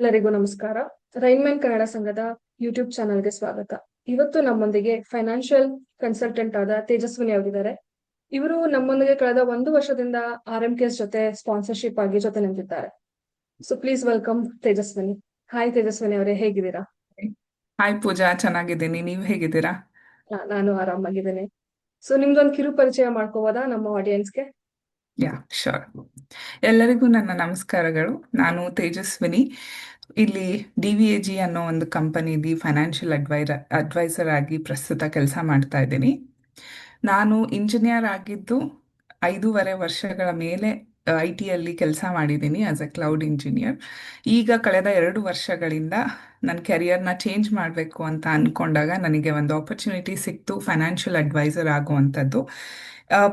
ಎಲ್ಲರಿಗೂ ನಮಸ್ಕಾರ. ರೈನ್ಮ್ಯಾನ್ ಕನ್ನಡ ಸಂಘದ ಯೂಟ್ಯೂಬ್ ಚಾನಲ್ಗೆ ಸ್ವಾಗತ. ಇವತ್ತು ನಮ್ಮೊಂದಿಗೆ ಫೈನಾನ್ಷಿಯಲ್ ಕನ್ಸಲ್ಟೆಂಟ್ ಆದ ತೇಜಸ್ವಿನಿ ಅವರಿದ್ದಾರೆ. ಇವರು ನಮ್ಮೊಂದಿಗೆ ಕಳೆದ 1 ವರ್ಷದಿಂದ RMKS ಜೊತೆ ಸ್ಪಾನ್ಸರ್ಶಿಪ್ ಆಗಿ ಜೊತೆ ನಿಂತಿದ್ದಾರೆ. So please welcome Tejaswini. Hi Tejaswini ಅವರೇ, ಹೇಗಿದ್ದೀರಾ? ಹಾಯ್ ಪೂಜಾ, ಚೆನ್ನಾಗಿದ್ದೀನಿ. ನೀವು ಹೇಗಿದ್ದೀರಾ? ನಾನು ಆರಾಮಾಗಿದ್ದೇನೆ. ಸೊ ನಿಮ್ದೊಂದು ಕಿರು ಪರಿಚಯ ಮಾಡ್ಕೋಬೋದಾ ನಮ್ಮ ಆಡಿಯನ್ಸ್ಗೆ? ಯಾ, ಶೋರ್. ಎಲ್ಲರಿಗೂ ನನ್ನ ನಮಸ್ಕಾರಗಳು. ನಾನು ತೇಜಸ್ವಿನಿ. ಇಲ್ಲಿ DVAG ಅನ್ನೋ ಒಂದು ಕಂಪನಿಲಿ ಫೈನಾನ್ಷಿಯಲ್ ಅಡ್ವೈಸರ್ ಆಗಿ ಪ್ರಸ್ತುತ ಕೆಲಸ ಮಾಡ್ತಾ ಇದ್ದೀನಿ. ನಾನು ಇಂಜಿನಿಯರ್ ಆಗಿದ್ದು 5.5 ವರ್ಷಗಳ ಮೇಲೆ IT ಯಲ್ಲಿ ಕೆಲಸ ಮಾಡಿದ್ದೀನಿ ಆಸ್ ಎ ಕ್ಲೌಡ್ ಇಂಜಿನಿಯರ್. ಈಗ ಕಳೆದ 2 ವರ್ಷಗಳಿಂದ ನನ್ನ ಕೆರಿಯರ್ನ ಚೇಂಜ್ ಮಾಡಬೇಕು ಅಂತ ಅಂದ್ಕೊಂಡಾಗ ನನಗೆ ಒಂದು ಆಪರ್ಚುನಿಟಿ ಸಿಕ್ತು ಫೈನಾನ್ಷಿಯಲ್ ಅಡ್ವೈಸರ್ ಆಗುವಂಥದ್ದು.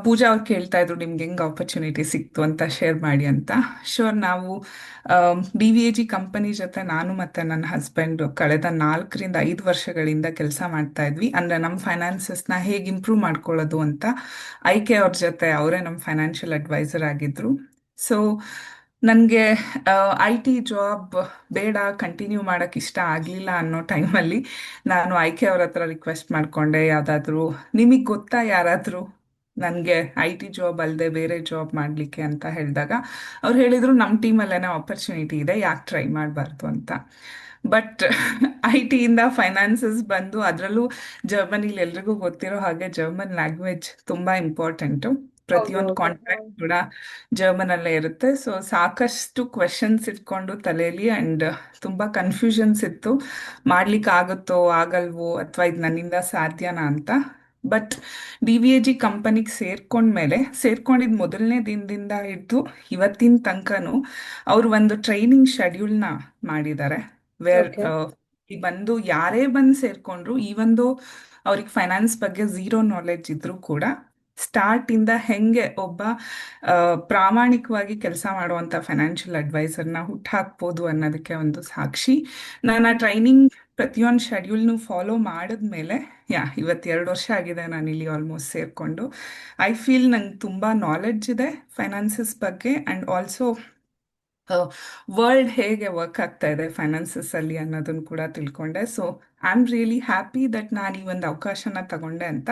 ಪೂಜಾ ಅವ್ರು ಕೇಳ್ತಾ ಇದ್ರು ನಿಮ್ಗೆ ಹೆಂಗೆ ಆಪರ್ಚುನಿಟಿ ಸಿಕ್ತು ಅಂತ ಶೇರ್ ಮಾಡಿ ಅಂತ. ಶೋರ್, ನಾವು DVAG ಕಂಪನಿ ಜೊತೆ ನಾನು ಮತ್ತು ನನ್ನ ಹಸ್ಬೆಂಡ್ ಕಳೆದ 4 ರಿಂದ 5 ವರ್ಷಗಳಿಂದ ಕೆಲಸ ಮಾಡ್ತಾ ಇದ್ವಿ. ಅಂದರೆ ನಮ್ಮ ಫೈನಾನ್ಸಸ್ನ ಹೇಗೆ ಇಂಪ್ರೂವ್ ಮಾಡ್ಕೊಳ್ಳೋದು ಅಂತ ಅವ್ರ ಜೊತೆ ಅವರೇ ನಮ್ಮ ಫೈನಾನ್ಷಿಯಲ್ ಅಡ್ವೈಸರ್ ಆಗಿದ್ರು. ಸೊ ನನಗೆ IT ಜಾಬ್ ಬೇಡ, ಕಂಟಿನ್ಯೂ ಮಾಡೋಕ್ಕೆ ಇಷ್ಟ ಆಗಲಿಲ್ಲ ಅನ್ನೋ ಟೈಮಲ್ಲಿ ನಾನು ಅವ್ರ ಹತ್ರ ರಿಕ್ವೆಸ್ಟ್ ಮಾಡಿಕೊಂಡೆ, ಯಾವುದಾದ್ರೂ ನಿಮಗೆ ಗೊತ್ತಾ ಯಾರಾದರೂ ನನಗೆ IT ಜಾಬ್ ಅಲ್ಲದೆ ಬೇರೆ ಜಾಬ್ ಮಾಡಲಿಕ್ಕೆ ಅಂತ ಹೇಳಿದಾಗ ಅವ್ರು ಹೇಳಿದರು ನಮ್ಮ ಟೀಮಲ್ಲೇ ಆಪರ್ಚುನಿಟಿ ಇದೆ, ಯಾಕೆ ಟ್ರೈ ಮಾಡಬಾರ್ದು ಅಂತ. ಬಟ್ IT ಇಂದ ಫೈನಾನ್ಸಸ್ ಬಂದು, ಅದರಲ್ಲೂ ಜರ್ಮನಿಲಿ ಎಲ್ರಿಗೂ ಗೊತ್ತಿರೋ ಹಾಗೆ ಜರ್ಮನ್ ಲ್ಯಾಂಗ್ವೇಜ್ ತುಂಬ ಇಂಪಾರ್ಟೆಂಟು. ಹೌದು ಪ್ರತಿಯೊಂದು ಹೌದು. ಕಾಂಟ್ರಾಕ್ಟ್ ಕೂಡ ಜರ್ಮನಲ್ಲೇ ಇರುತ್ತೆ. ಸೊ ಸಾಕಷ್ಟು ಕ್ವೆಶನ್ಸ್ ಇಟ್ಕೊಂಡು ತಲೆಯಲ್ಲಿ ಆ್ಯಂಡ್ ತುಂಬ ಕನ್ಫ್ಯೂಷನ್ಸ್ ಇತ್ತು, ಮಾಡ್ಲಿಕ್ಕೆ ಆಗುತ್ತೋ ಆಗಲ್ವೋ ಅಥವಾ ಇದು ನನ್ನಿಂದ ಸಾಧ್ಯನಾ ಅಂತ. ಬಟ್ DVAG ಕಂಪನಿಗೆ ಸೇರ್ಕೊಂಡಿದ್ದ ಮೊದಲನೇ ದಿನದಿಂದ ಹಿಡಿದು ಇವತ್ತಿನ ತನಕನೂ ಅವರು ಒಂದು ಟ್ರೈನಿಂಗ್ ಶೆಡ್ಯೂಲ್ನ ಮಾಡಿದ್ದಾರೆ. Where okay. ಬಂದು ಯಾರೇ ಬಂದು ಸೇರ್ಕೊಂಡ್ರು, ಈ ಒಂದು ಅವ್ರಿಗೆ ಫೈನಾನ್ಸ್ ಬಗ್ಗೆ ಝೀರೋ ನಾಲೆಡ್ಜ್ ಇದ್ರೂ ಕೂಡ ಸ್ಟಾರ್ಟಿಂದ ಹೆಂಗೆ ಒಬ್ಬ ಪ್ರಾಮಾಣಿಕವಾಗಿ ಕೆಲಸ ಮಾಡುವಂಥ ಫೈನಾನ್ಷಿಯಲ್ ಅಡ್ವೈಸರ್ನ ಹುಟ್ಟಾಕ್ಬೋದು ಅನ್ನೋದಕ್ಕೆ ಒಂದು ಸಾಕ್ಷಿ. ನಾನು ಆ ಟ್ರೈನಿಂಗ್ ಪ್ರತಿಯೊಂದು ಶೆಡ್ಯೂಲ್ನು ಫಾಲೋ ಮಾಡಿದ್ಮೇಲೆ ಇವತ್ತು 2 ವರ್ಷ ಆಗಿದೆ ನಾನು ಇಲ್ಲಿ ಆಲ್ಮೋಸ್ಟ್ ಸೇರಿಕೊಂಡು. ಐ ಫೀಲ್ ನಂಗೆ ತುಂಬ ನಾಲೆಡ್ಜ್ ಇದೆ ಫೈನಾನ್ಸಸ್ ಬಗ್ಗೆ ಆ್ಯಂಡ್ ಆಲ್ಸೋ ವರ್ಲ್ಡ್ ಹೇಗೆ ವರ್ಕ್ ಆಗ್ತಾ ಇದೆ ಫೈನಾನ್ಸಸ್ ಅಲ್ಲಿ ಅನ್ನೋದನ್ನು ಕೂಡ ತಿಳ್ಕೊಂಡೆ. So I am really happy that ನಾನು ಈ ಒಂದು ಅವಕಾಶನ ತಗೊಂಡೆ ಅಂತ.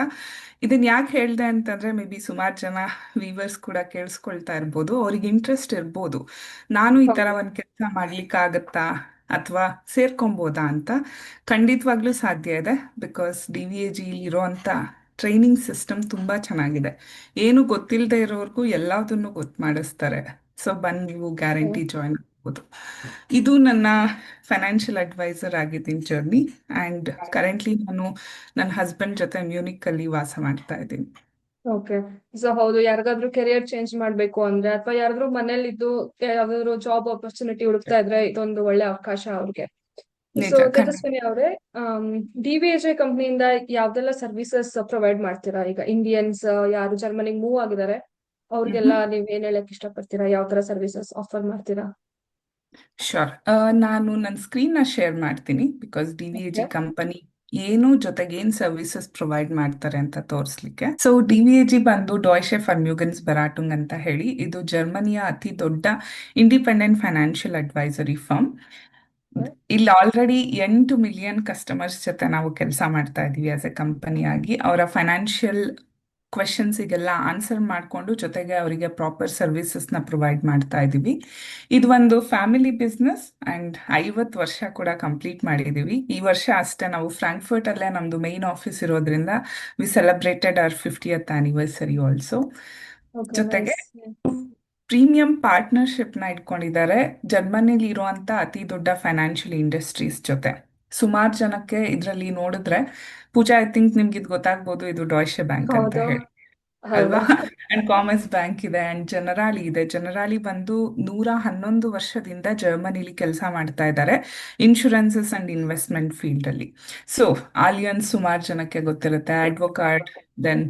ಇದನ್ನ ಯಾಕೆ ಹೇಳಿದೆ ಅಂತಂದ್ರೆ, ಮೇ ಬಿ ಸುಮಾರು ಜನ ವೀವರ್ಸ್ ಕೂಡ ಕೇಳಿಸ್ಕೊಳ್ತಾ ಇರ್ಬೋದು, ಅವ್ರಿಗೆ ಇಂಟ್ರೆಸ್ಟ್ ಇರ್ಬೋದು, ನಾನು ಈ ಥರ ಹೌದು. ಒಂದು ಕೆಲಸ ಮಾಡ್ಲಿಕ್ಕಾಗತ್ತಾ ಅಥವಾ ಸೇರ್ಕೊಬೋದಾ ಅಂತ. ಖಂಡಿತವಾಗ್ಲೂ ಸಾಧ್ಯ ಇದೆ. ಬಿಕಾಸ್ DVAG ಇರೋವಂಥ ಟ್ರೈನಿಂಗ್ ಸಿಸ್ಟಮ್ ತುಂಬ ಚೆನ್ನಾಗಿದೆ. ಏನು ಗೊತ್ತಿಲ್ಲದೆ ಇರೋರ್ಗೂ ಎಲ್ಲದನ್ನು ಗೊತ್ತು ಮಾಡಿಸ್ತಾರೆ. ಸೊ ಬಂದು ನೀವು ಗ್ಯಾರಂಟಿ ಜಾಯ್ನ್ ಆಗ್ಬೋದು. ಇದು ನನ್ನ ಫೈನಾನ್ಷಿಯಲ್ ಅಡ್ವೈಸರ್ ಆಗಿದ್ದೀನಿ ಜರ್ನಿ. ಆ್ಯಂಡ್ ಕರೆಂಟ್ಲಿ ನಾನು ನನ್ನ ಹಸ್ಬೆಂಡ್ ಜೊತೆ ಮ್ಯೂನಿಕಲ್ಲಿ ವಾಸ ಮಾಡ್ತಾ ಇದ್ದೀನಿ. ಓಕೆ. ಸೊ ಹೌದು, ಯಾರಿಗಾದ್ರೂ ಕೆರಿಯರ್ ಚೇಂಜ್ ಮಾಡ್ಬೇಕು ಅಂದ್ರೆ ಅಥವಾ ಯಾರಾದ್ರೂ ಮನೇಲಿ ಇದ್ದು ಯಾವ್ದಾದ್ರು ಜಾಬ್ ಆಪರ್ಚುನಿಟಿ ಹುಡುಕ್ತಾ ಇದ್ರೆ ಇದೊಂದು ಒಳ್ಳೆ ಅವಕಾಶ ಅವ್ರಿಗೆ. ಸೊ ನಿಜ, ಖಂಡಿತ. ತೇಜಸ್ವಿನಿ ಅವರೇ, DVAG ಕಂಪ್ನಿಯಿಂದ ಯಾವ್ದೆಲ್ಲ ಸರ್ವಿಸಸ್ ಪ್ರೊವೈಡ್ ಮಾಡ್ತೀರಾ? ಈಗ ಇಂಡಿಯನ್ಸ್ ಯಾರು ಜರ್ಮನಿಗೆ ಮೂವ್ ಆಗಿದ್ದಾರೆ ಅವ್ರಿಗೆಲ್ಲ ನೀವ್ ಏನ್ ಹೇಳಕ್ ಇಷ್ಟಪಡ್ತೀರಾ? ಯಾವ ತರ ಸರ್ವಿಸಸ್ ಆಫರ್ ಮಾಡ್ತೀರಾ? ಶೋರ್. ನಾನು ನನ್ನ ಸ್ಕ್ರೀನ್ನ ಶೇರ್ ಮಾಡ್ತೀನಿ, ಬಿಕಾಸ್ DVAG ಓಕೆ. ಕಂಪನಿ ಏನು ಜೊತೆಗೆ ಏನು ಸರ್ವಿಸಸ್ ಪ್ರೊವೈಡ್ ಮಾಡ್ತಾರೆ ಅಂತ ತೋರಿಸ್ಲಿಕ್ಕೆ. ಸೊ DVAG ಬಂದು ಡಾಯ್ಶೆ ಫರ್ಮ್ಯೂಗನ್ಸ್ ಬೆರಾಟುಂಗ್ ಅಂತ ಹೇಳಿ, ಇದು ಜರ್ಮನಿಯ ಅತಿ ದೊಡ್ಡ ಇಂಡಿಪೆಂಡೆಂಟ್ ಫೈನಾನ್ಷಿಯಲ್ ಅಡ್ವೈಸರಿ ಫರ್ಮ್. ಇಲ್ಲಿ ಆಲ್ರೆಡಿ 8 ಮಿಲಿಯನ್ ಕಸ್ಟಮರ್ಸ್ ಜೊತೆ ನಾವು ಕೆಲಸ ಮಾಡ್ತಾ ಇದ್ದೀವಿ ಆಸ್ ಎ ಕಂಪನಿಯಾಗಿ. ಅವರ ಫೈನಾನ್ಷಿಯಲ್ ಕ್ವೆಶನ್ಸಿಗೆಲ್ಲ ಆನ್ಸರ್ ಮಾಡಿಕೊಂಡು ಜೊತೆಗೆ ಅವರಿಗೆ ಪ್ರಾಪರ್ ಸರ್ವಿಸಸ್ನ ಪ್ರೊವೈಡ್ ಮಾಡ್ತಾ ಇದ್ದೀವಿ. ಇದು ಒಂದು ಫ್ಯಾಮಿಲಿ ಬಿಸ್ನೆಸ್ ಆ್ಯಂಡ್ 50 ವರ್ಷ ಕೂಡ ಕಂಪ್ಲೀಟ್ ಮಾಡಿದ್ದೀವಿ. ಈ ವರ್ಷ ಅಷ್ಟೇ ನಾವು ಫ್ರಾಂಕ್ಫರ್ಟಲ್ಲೇ ನಮ್ಮದು ಮೇನ್ ಆಫೀಸ್ ಇರೋದ್ರಿಂದ we celebrated our 50th anniversary also. Okay, ಜೊತೆಗೆ ನೈಸ್. ಪ್ರೀಮಿಯಂ ಪಾರ್ಟ್ನರ್ಶಿಪ್ನ ಇಟ್ಕೊಂಡಿದ್ದಾರೆ ಜರ್ಮನಿಲಿ ಇರುವಂಥ ಅತಿ ದೊಡ್ಡ ಫೈನಾನ್ಷಿಯಲ್ ಇಂಡಸ್ಟ್ರೀಸ್ ಜೊತೆ. ಸುಮಾರು ಜನಕ್ಕೆ ಇದರಲ್ಲಿ ನೋಡಿದ್ರೆ, ಪೂಜಾ, ಐ ಥಿಂಕ್ ನಿಮ್ಗೆ ಇದು ಗೊತ್ತಾಗ್ಬೋದು, ಇದು ಡಾಯ್ಶೆ ಬ್ಯಾಂಕ್ ಅಂತ ಹೌದು. ಹೇಳಿ ಹೌದು. ಅಲ್ವಾ? ಅಂಡ್ ಕಾಮರ್ಸ್ ಬ್ಯಾಂಕ್ ಇದೆ ಅಂಡ್ ಜನರಾಲಿ ಇದೆ. ಜನರಾಲಿ ಬಂದು 111 ವರ್ಷದಿಂದ ಜರ್ಮನಿಲಿ ಕೆಲಸ ಮಾಡ್ತಾ ಇದ್ದಾರೆ ಇನ್ಶೂರೆನ್ಸಸ್ ಅಂಡ್ ಇನ್ವೆಸ್ಟ್ಮೆಂಟ್ ಫೀಲ್ಡ್ ಅಲ್ಲಿ. ಸೊ ಆಲಿಯನ್ಸ್ ಸುಮಾರು ಜನಕ್ಕೆ ಗೊತ್ತಿರುತ್ತೆ. ಅಡ್ವೊಕಾಟ್, ದೆನ್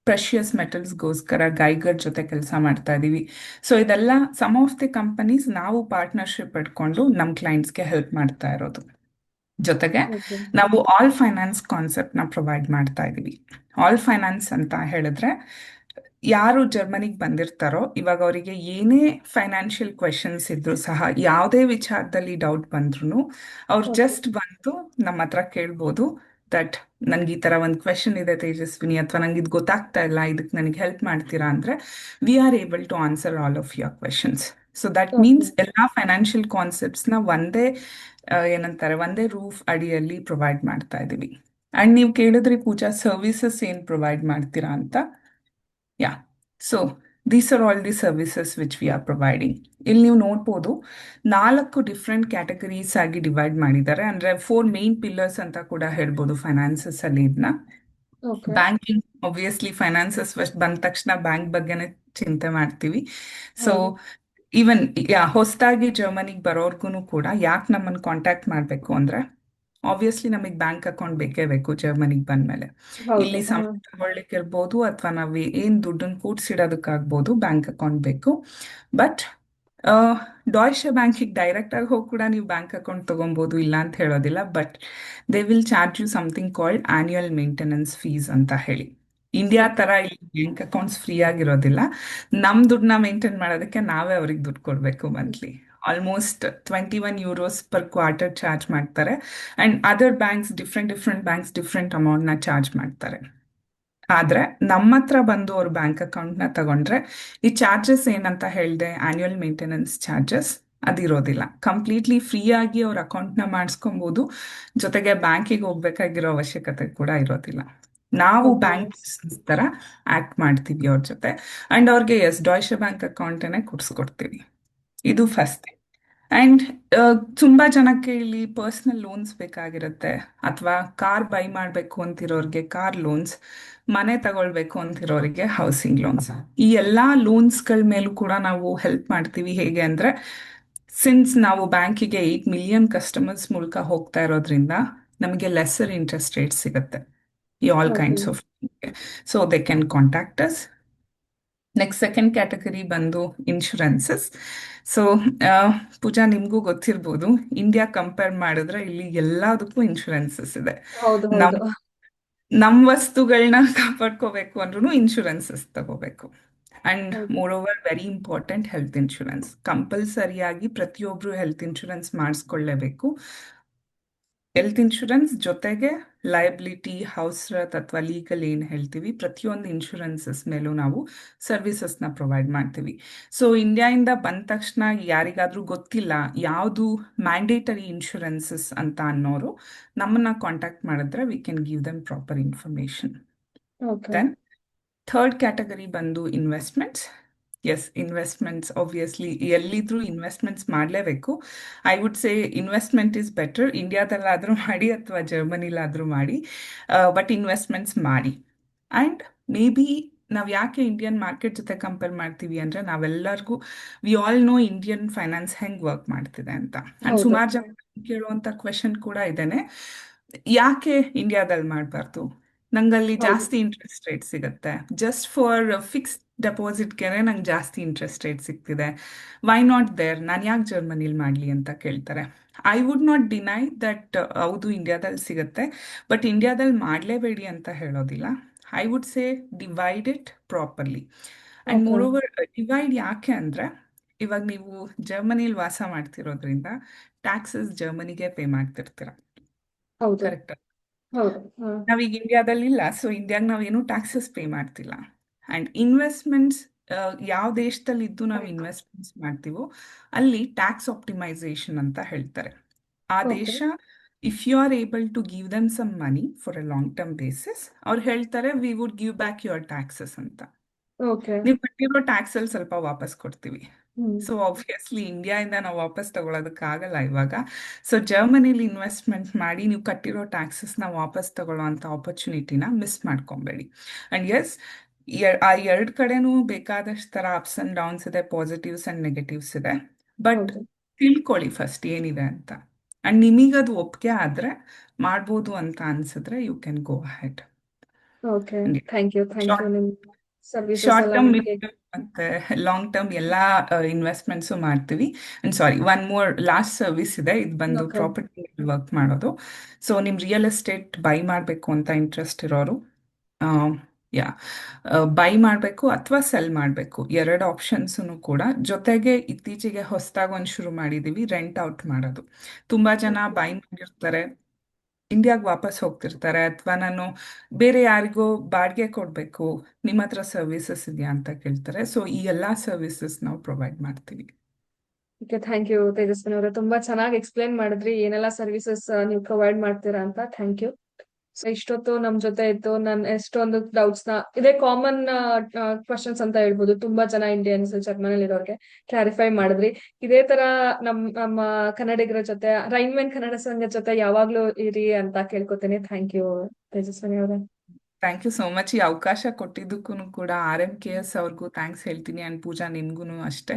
ಪ್ರೆಷಿಯಸ್ ಮೆಟಲ್ಸ್ಗೋಸ್ಕರ ಗೈಗರ್ ಜೊತೆ ಕೆಲಸ ಮಾಡ್ತಾ ಇದ್ದೀವಿ. ಸೊ ಇದೆಲ್ಲ ಸಮ್ ಆಫ್ ದಿ ಕಂಪನೀಸ್ ನಾವು ಪಾರ್ಟ್ನರ್ಶಿಪ್ ಇಟ್ಕೊಂಡು ನಮ್ಮ ಕ್ಲೈಂಟ್ಸ್ಗೆ ಹೆಲ್ಪ್ ಮಾಡ್ತಾ ಇರೋದು. ಜೊತೆಗೆ ಓಕೆ. ನಾವು ಆಲ್ ಫೈನಾನ್ಸ್ ಕಾನ್ಸೆಪ್ಟ್ನ ಪ್ರೊವೈಡ್ ಮಾಡ್ತಾ ಇದ್ದೀವಿ. ಆಲ್ ಫೈನಾನ್ಸ್ ಅಂತ ಹೇಳಿದ್ರೆ ಯಾರು ಜರ್ಮನಿಗೆ ಬಂದಿರ್ತಾರೋ ಇವಾಗ ಅವರಿಗೆ ಏನೇ ಫೈನಾನ್ಷಿಯಲ್ ಕ್ವೆಶನ್ಸ್ ಇದ್ರು ಸಹ ಯಾವುದೇ ವಿಚಾರದಲ್ಲಿ ಡೌಟ್ ಬಂದ್ರು ಅವ್ರು ಓಕೆ ಜಸ್ಟ್ ಬಂದು ನಮ್ಮ ಹತ್ರ ಕೇಳ್ಬೋದು ದಟ್ ನನ್ಗೆ ಈ ತರ ಒಂದು ಕ್ವೆಶನ್ ಇದೆ ತೇಜಸ್ವಿನಿ, ಅಥವಾ ನಂಗೆ ಇದು ಗೊತ್ತಾಗ್ತಾ ಇಲ್ಲ, ಇದಕ್ಕೆ ನನಗೆ ಹೆಲ್ಪ್ ಮಾಡ್ತೀರಾ ಅಂದ್ರೆ we are able to answer all of your questions. So that okay means ಎಲ್ಲಾ ಫೈನಾನ್ಷಿಯಲ್ ಕಾನ್ಸೆಪ್ಟ್ಸ್ನ ಏನಂತಾರೆ ಒಂದೇ ರೂಫ್ ಅಡಿಯಲ್ಲಿ ಪ್ರೊವೈಡ್ ಮಾಡ್ತಾ ಇದೀವಿ. ಅಂಡ್ ನೀವು ಕೇಳಿದ್ರಿ ಪೂಜಾ ಸರ್ವಿಸಸ್ ಏನ್ ಪ್ರೊವೈಡ್ ಮಾಡ್ತೀರಾ ಅಂತ. Yeah, so these are all the services which we are providing. ಇಲ್ಲಿ ನೀವು ನೋಡ್ಬೋದು 4 ಡಿಫ್ರೆಂಟ್ ಕ್ಯಾಟಗರೀಸ್ ಆಗಿ ಡಿವೈಡ್ ಮಾಡಿದ್ದಾರೆ. ಅಂದ್ರೆ 4 ಮೇನ್ ಪಿಲ್ಲರ್ಸ್ ಅಂತ ಕೂಡ ಹೇಳ್ಬೋದು ಫೈನಾನ್ಸಸ್ ಅಲ್ಲಿ ಇದನ್ನ. Okay banking, obviously finances first ಬಂದ ತಕ್ಷಣ ಬ್ಯಾಂಕ್ ಬಗ್ಗೆನೇ ಚಿಂತೆ ಮಾಡ್ತೀವಿ. ಸೊ ಹೌದು ಈವನ್ ಹೊಸದಾಗಿ ಜರ್ಮನಿಗೆ ಬರೋರ್ಗು ಕೂಡ ಯಾಕೆ ನಮ್ಮನ್ನು ಕಾಂಟ್ಯಾಕ್ಟ್ ಮಾಡಬೇಕು ಅಂದ್ರೆ ಆಬ್ವಿಯಸ್ಲಿ ನಮಗೆ ಬ್ಯಾಂಕ್ ಅಕೌಂಟ್ ಬೇಕೇ ಬೇಕು ಜರ್ಮನಿಗೆ ಬಂದ್ಮೇಲೆ. ಹೌದು ಇಲ್ಲಿ ಸಂಬಳ ತಗೊಳ್ಳಿಕ್ಕೆ ಇರ್ಬೋದು ಅಥವಾ ನಾವು ಏನ್ ದುಡ್ಡನ್ನು ಕೂಡ್ಸಿಡೋದಕ್ಕಾಗ್ಬೋದು, ಬ್ಯಾಂಕ್ ಅಕೌಂಟ್ ಬೇಕು. ಬಟ್ ಡಾಯ್ಶೆ ಬ್ಯಾಂಕಿಗೆ ಡೈರೆಕ್ಟ್ ಆಗಿ ಹೋಗಿ ಕೂಡ ನೀವು ಬ್ಯಾಂಕ್ ಅಕೌಂಟ್ ತಗೊಬೋದು, ಇಲ್ಲ ಅಂತ ಹೇಳೋದಿಲ್ಲ. But they will charge you something called annual maintenance fees ಅಂತ ಹೇಳಿ. ಇಂಡಿಯಾ ಓಕೆ ತರ ಇಲ್ಲಿ ಬ್ಯಾಂಕ್ ಅಕೌಂಟ್ಸ್ ಫ್ರೀ ಆಗಿರೋದಿಲ್ಲ. ನಮ್ ದುಡ್ಡನ್ನ ಮೇಂಟೈನ್ ಮಾಡೋದಕ್ಕೆ ನಾವೇ ಅವ್ರಿಗೆ ದುಡ್ಡು ಕೊಡ್ಬೇಕು monthly. Almost €21 per quarter charge ಮಾಡ್ತಾರೆ. And other banks, different banks different ಅಮೌಂಟ್ನ ಚಾರ್ಜ್ ಮಾಡ್ತಾರೆ. ಆದ್ರೆ ನಮ್ಮ ಹತ್ರ ಬಂದು ಅವ್ರ ಬ್ಯಾಂಕ್ ಅಕೌಂಟ್ನ ತಗೊಂಡ್ರೆ ಈ ಚಾರ್ಜಸ್ ಏನಂತ ಹೇಳಿದೆ, ಆನ್ಯುವಲ್ ಮೇಂಟೆನೆನ್ಸ್ ಚಾರ್ಜಸ್ ಅದಿರೋದಿಲ್ಲ. ಕಂಪ್ಲೀಟ್ಲಿ ಫ್ರೀ ಆಗಿ ಅವ್ರ ಅಕೌಂಟ್ನ ಮಾಡಿಸ್ಕೊಬಹುದು. ಜೊತೆಗೆ ಬ್ಯಾಂಕಿಗೆ ಹೋಗ್ಬೇಕಾಗಿರೋ ಅವಶ್ಯಕತೆ ಕೂಡ ಇರೋದಿಲ್ಲ. ನಾವು ಓಕೆ ಬ್ಯಾಂಕ್ ತರ ಆಕ್ಟ್ ಮಾಡ್ತೀವಿ ಅವ್ರ ಜೊತೆ. ಅಂಡ್ ಅವ್ರಿಗೆ ಡಾಯ್ಶೆ ಬ್ಯಾಂಕ್ ಅಕೌಂಟನ್ನೇ ಕೊಡ್ಸ್ಕೊಡ್ತೀವಿ. ಇದು ಫಸ್ಟ್. ಅಂಡ್ ತುಂಬಾ ಜನಕ್ಕೆ ಇಲ್ಲಿ ಪರ್ಸನಲ್ ಲೋನ್ಸ್ ಬೇಕಾಗಿರುತ್ತೆ, ಅಥವಾ ಕಾರ್ ಬೈ ಮಾಡಬೇಕು ಅಂತಿರೋರಿಗೆ ಕಾರ್ ಲೋನ್ಸ್, ಮನೆ ತಗೊಳ್ಬೇಕು ಅಂತಿರೋರಿಗೆ ಹೌಸಿಂಗ್ ಲೋನ್ಸ್. ಈ ಎಲ್ಲಾ ಲೋನ್ಸ್ಗಳ ಮೇಲೂ ಕೂಡ ನಾವು ಹೆಲ್ಪ್ ಮಾಡ್ತೀವಿ. ಹೇಗೆ ಅಂದ್ರೆ ಸಿನ್ಸ್ ನಾವು ಬ್ಯಾಂಕಿಗೆ 8 ಮಿಲಿಯನ್ ಕಸ್ಟಮರ್ಸ್ ಮೂಲಕ ಹೋಗ್ತಾ ಇರೋದ್ರಿಂದ ನಮಗೆ ಲೆಸ್ಸರ್ ಇಂಟ್ರೆಸ್ಟ್ ರೇಟ್ ಸಿಗುತ್ತೆ ಈ all okay kinds of. So they can contact us. Next second category ಬಂದು ಇನ್ಶೂರೆನ್ಸಸ್. ಸೊ ಪೂಜಾ, ನಿಮಗೂ ಗೊತ್ತಿರ್ಬೋದು, ಇಂಡಿಯಾ ಕಂಪೇರ್ ಮಾಡಿದ್ರೆ ಇಲ್ಲಿ ಎಲ್ಲದಕ್ಕೂ ಇನ್ಶೂರೆನ್ಸಸ್ ಇದೆ. ಹೌದು ನಮ್ ಹೌದು ನಮ್ ವಸ್ತುಗಳನ್ನ ಕಾಪಾಡ್ಕೋಬೇಕು ಅಂದ್ರೂ ಇನ್ಶೂರೆನ್ಸಸ್ ತಗೋಬೇಕು. ಅಂಡ್ ಹೌದು more over very important, health insurance ಕಂಪಲ್ಸರಿಯಾಗಿ ಪ್ರತಿಯೊಬ್ರು ಹೆಲ್ತ್ ಇನ್ಶೂರೆನ್ಸ್ ಮಾಡಿಸ್ಕೊಳ್ಳೇಬೇಕು. ಹೆಲ್ತ್ ಇನ್ಶೂರೆನ್ಸ್ ಜೊತೆಗೆ ಲಯಬಿಲಿಟಿ, ಹೌಸ್ರತ್ ಅಥವಾ ಲೀಗಲ್ ಏನ್ ಹೇಳ್ತೀವಿ, ಪ್ರತಿಯೊಂದು ಇನ್ಶೂರೆನ್ಸಸ್ ಮೇಲೂ ನಾವು ಸರ್ವಿಸಸ್ನ ಪ್ರೊವೈಡ್ ಮಾಡ್ತೀವಿ. ಸೊ ಇಂಡಿಯಾಯಿಂದ ಬಂದ ತಕ್ಷಣ ಯಾರಿಗಾದ್ರೂ ಗೊತ್ತಿಲ್ಲ ಯಾವುದು ಮ್ಯಾಂಡೇಟರಿ ಇನ್ಶೂರೆನ್ಸಸ್ ಅಂತ ಅನ್ನೋರು ನಮ್ಮನ್ನ ಕಾಂಟ್ಯಾಕ್ಟ್ ಮಾಡಿದ್ರೆ we can give them proper information. Okay then third category ಬಂದು ಇನ್ವೆಸ್ಟ್ಮೆಂಟ್ಸ್. ಎಸ್, ಇನ್ವೆಸ್ಟ್ಮೆಂಟ್ಸ್ ಆಬ್ವಿಯಸ್ಲಿ ಎಲ್ಲಿದ್ರೂ ಇನ್ವೆಸ್ಟ್ಮೆಂಟ್ಸ್ ಮಾಡಲೇಬೇಕು. I would say investment is better ಇಂಡಿಯಾದಲ್ಲಾದರೂ ಮಾಡಿ ಅಥವಾ ಜರ್ಮನಿಲಾದರೂ ಮಾಡಿ, ಬಟ್ ಇನ್ವೆಸ್ಟ್ಮೆಂಟ್ಸ್ ಮಾಡಿ. ಆ್ಯಂಡ್ ಮೇ ಬಿ ನಾವು ಯಾಕೆ ಇಂಡಿಯನ್ ಮಾರ್ಕೆಟ್ ಜೊತೆ ಕಂಪೇರ್ ಮಾಡ್ತೀವಿ ಅಂದರೆ ನಾವೆಲ್ಲರಿಗೂ we all know Indian finance ಹೆಂಗೆ ವರ್ಕ್ ಮಾಡ್ತಿದೆ ಅಂತ. ಆ್ಯಂಡ್ ಹೌದು ಸುಮಾರು ಜನ ಕೇಳುವಂಥ ಕ್ವೆಶನ್ ಕೂಡ ಇದೇನೆ, ಯಾಕೆ ಇಂಡಿಯಾದಲ್ಲಿ ಮಾಡಬಾರ್ದು, ನಂಗಲ್ಲಿ ಹೌದು ಜಾಸ್ತಿ ಇಂಟ್ರೆಸ್ಟ್ ರೇಟ್ ಸಿಗುತ್ತೆ, ಜಸ್ಟ್ ಫಾರ್ ಫಿಕ್ಸ್ಡ್ ಡೆಪಾಸಿಟ್ಗೆ ನಂಗೆ ಜಾಸ್ತಿ ಇಂಟ್ರೆಸ್ಟ್ ರೇಟ್ ಸಿಗ್ತಿದೆ, ವೈ ನಾಟ್ ದೇರ್, ನಾನು ಯಾಕೆ ಜರ್ಮನಿಲಿ ಮಾಡಲಿ ಅಂತ ಕೇಳ್ತಾರೆ. I would not deny that ಹೌದು ಇಂಡಿಯಾದಲ್ಲಿ ಸಿಗುತ್ತೆ, ಬಟ್ ಇಂಡಿಯಾದಲ್ಲಿ ಮಾಡಲೇಬೇಡಿ ಅಂತ ಹೇಳೋದಿಲ್ಲ. I would say divide it properly. And okay more over divide ಯಾಕೆ ಅಂದರೆ ಇವಾಗ ನೀವು ಜರ್ಮನಿಲಿ ವಾಸ ಮಾಡ್ತಿರೋದ್ರಿಂದ ಟ್ಯಾಕ್ಸಸ್ ಜರ್ಮನಿಗೆ ಪೇ ಮಾಡ್ತಿರ್ತೀರ, ಹೌದು ಕರೆಕ್ಟ್? ಹೌದು ನಾವೀಗ ಇಂಡಿಯಾದಲ್ಲಿ ಇಲ್ಲ, ಸೊ ಇಂಡಿಯಾಗ ನಾವೇನು ಟ್ಯಾಕ್ಸಸ್ ಪೇ ಮಾಡ್ತಿಲ್ಲ. ಅಂಡ್ ಇನ್ವೆಸ್ಟ್ಮೆಂಟ್ಸ್ ಯಾವ ದೇಶದಲ್ಲಿ ಇದ್ದು ನಾವು ಇನ್ವೆಸ್ಟ್ಮೆಂಟ್ಸ್ ಮಾಡ್ತೀವೋ ಅಲ್ಲಿ ಟ್ಯಾಕ್ಸ್ ಆಪ್ಟಿಮೈಸೇಷನ್ ಅಂತ ಹೇಳ್ತಾರೆ. ಆ ಓಕೆ ದೇಶ if you are able to give them some money for a long term basis, ಅವ್ರು ಹೇಳ್ತಾರೆ we would give back your taxes ಅಂತ. ಓಕೆ ನೀವು ಕಟ್ಟಿರೋ ಟ್ಯಾಕ್ಸ್ ಅಲ್ಲಿ ಸ್ವಲ್ಪ ವಾಪಸ್ ಕೊಡ್ತೀವಿ. ಹ್ಮ್ ಸೊ ಆಬ್ವಿಯಸ್ಲಿ ಇಂಡಿಯಾಯಿಂದ ನಾವು ವಾಪಸ್ ತಗೊಳೋದಕ್ಕಾಗಲ್ಲ ಇವಾಗ. ಸೊ ಜರ್ಮನಿಲಿ ಇನ್ವೆಸ್ಟ್ಮೆಂಟ್ ಮಾಡಿ ನೀವು ಕಟ್ಟಿರೋ ಟ್ಯಾಕ್ಸಸ್ನ ವಾಪಸ್ ತಗೊಳ್ಳೋ ಅಂತ ಆಪರ್ಚುನಿಟಿನ ಮಿಸ್ ಮಾಡ್ಕೊಬೇಡಿ. ಅಂಡ್ ಎಸ್, ಆ ಎರಡು ಕಡೆನೂ ಬೇಕಾದಷ್ಟು ಥರ ಅಪ್ಸ್ ಅಂಡ್ ಡೌನ್ಸ್ ಇದೆ, ಪಾಸಿಟಿವ್ಸ್ ಅಂಡ್ ನೆಗೆಟಿವ್ಸ್ ಇದೆ. ಬಟ್ ಹೌದು ತಿಳ್ಕೊಳ್ಳಿ ಫಸ್ಟ್ ಏನಿದೆ ಅಂತ. ಅಂಡ್ ನಿಮಗದು ಒಪ್ಪಿಗೆ ಆದ್ರೆ ಮಾಡ್ಬೋದು ಅಂತ ಅನ್ಸಿದ್ರೆ you can go ahead. Okay thank you ನಿಮ್ ಸರ್ವಿಸಸ್ ಶಾರ್ಟ್ ಎಲ್ಲ ಟರ್ಮ್, ಮಿಡ್ ನಮಗೆ. ಟರ್ಮ್ ಮತ್ತೆ ಲಾಂಗ್ ಟರ್ಮ್ ಎಲ್ಲ ಇನ್ವೆಸ್ಟ್ಮೆಂಟ್ಸು ಮಾಡ್ತೀವಿ. And sorry, one more last service ಇದೆ, ಇದು ಬಂದು ಓಕೆ ಪ್ರಾಪರ್ಟಿ ವರ್ಕ್ ಮಾಡೋದು. ಸೊ ನಿಮ್ ರಿಯಲ್ ಎಸ್ಟೇಟ್ ಬೈ ಮಾಡಬೇಕು ಅಂತ ಇಂಟ್ರೆಸ್ಟ್ ಇರೋರು ಯಾ ಬೈ ಮಾಡಬೇಕು ಅಥವಾ ಸೆಲ್ ಮಾಡಬೇಕು ಎರಡು ಆಪ್ಷನ್ಸನ್ನು ಕೂಡ. ಜೊತೆಗೆ ಇತ್ತೀಚೆಗೆ ಹೊಸದಾಗಿ ಒಂದು ಶುರು ಮಾಡಿದ್ದೀವಿ, ರೆಂಟ್ ಔಟ್ ಮಾಡೋದು. ತುಂಬ ಜನ ಬೈ ಮಾಡಿರ್ತಾರೆ, ಇಂಡಿಯಾಗೆ ವಾಪಸ್ ಹೋಗ್ತಿರ್ತಾರೆ, ಅಥವಾ ನಾನು ಬೇರೆ ಯಾರಿಗೋ ಬಾಡಿಗೆ ಕೊಡಬೇಕು, ನಿಮ್ಮ ಹತ್ರ ಸರ್ವಿಸಸ್ ಇದೆಯಾ ಅಂತ ಕೇಳ್ತಾರೆ. ಸೊ ಈ ಎಲ್ಲ ಸರ್ವಿಸಸ್ ನಾವು ಪ್ರೊವೈಡ್ ಮಾಡ್ತೀವಿ. ಓಕೆ, ಥ್ಯಾಂಕ್ ಯು ತೇಜಸ್ವಿನಿ ಅವರೇ. ತುಂಬಾ ಚೆನ್ನಾಗಿ ಎಕ್ಸ್ಪ್ಲೈನ್ ಮಾಡಿದ್ರಿ ಏನೆಲ್ಲ ಸರ್ವಿಸಸ್ ನೀವು ಪ್ರೊವೈಡ್ ಮಾಡ್ತೀರಾ ಅಂತ. Thank you. ಸೊ ಇಷ್ಟೊತ್ತು ನಮ್ ಜೊತೆ ಇದ್ದು ನಾನು ಎಷ್ಟೊಂದು ಡೌಟ್ಸ್ ನ, ಇದೇ ಕಾಮನ್ ಕ್ವಶನ್ಸ್ ಅಂತ ಹೇಳ್ಬೋದು, ತುಂಬಾ ಜನ ಇಂಡಿಯನ್ಸ್ ಜರ್ಮನಿಲಿ ಇರೋರ್ಗೆ ಕ್ಲಾರಿಫೈ ಮಾಡಿದ್ರಿ. ಇದೇ ತರ ನಮ್ಮ ಕನ್ನಡಿಗರ ಜೊತೆ, ರೈನ್ಮನ್ ಕನ್ನಡ ಸಂಘದ ಜೊತೆ ಯಾವಾಗ್ಲೂ ಇರಿ ಅಂತ ಕೇಳ್ಕೊತೀನಿ. ಥ್ಯಾಂಕ್ ಯು ತೇಜಸ್ವಿನಿ ಅವರೇ. Thank you so much. ಈ ಅವಕಾಶ ಕೊಟ್ಟಿದ್ದಕ್ಕೂ ಕೂಡ RMKS ಅವ್ರಿಗೂ ಥ್ಯಾಂಕ್ಸ್ ಹೇಳ್ತೀನಿ, ಆ್ಯಂಡ್ ಪೂಜಾ ನಿನ್ಗೂ ಅಷ್ಟೇ.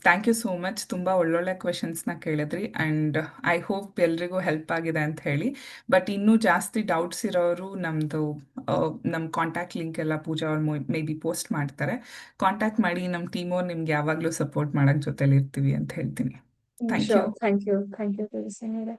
Thank you so much. ತುಂಬ ಒಳ್ಳೊಳ್ಳೆ ಕ್ವೆಶನ್ಸ್ನ ಕೇಳಿದ್ರಿ, ಆ್ಯಂಡ್ ಐ ಹೋಪ್ ಎಲ್ರಿಗೂ ಹೆಲ್ಪ್ ಆಗಿದೆ ಅಂತ ಹೇಳಿ. ಬಟ್ ಇನ್ನೂ ಜಾಸ್ತಿ ಡೌಟ್ಸ್ ಇರೋರು ನಮ್ಮ ಕಾಂಟ್ಯಾಕ್ಟ್ ಲಿಂಕ್ ಎಲ್ಲ ಪೂಜಾ ಅವ್ರು ಮೇ ಬಿ ಪೋಸ್ಟ್ ಮಾಡ್ತಾರೆ. ಕಾಂಟ್ಯಾಕ್ಟ್ ಮಾಡಿ, ನಮ್ಮ ಟೀಮವ್ರು ನಿಮ್ಗೆ ಯಾವಾಗಲೂ ಸಪೋರ್ಟ್ ಮಾಡೋಕ್ಕೆ ಜೊತೆಲಿ ಇರ್ತೀವಿ ಅಂತ ಹೇಳ್ತೀನಿ. Thank you. Sure, thank you Tejaswini ಅವರೇ.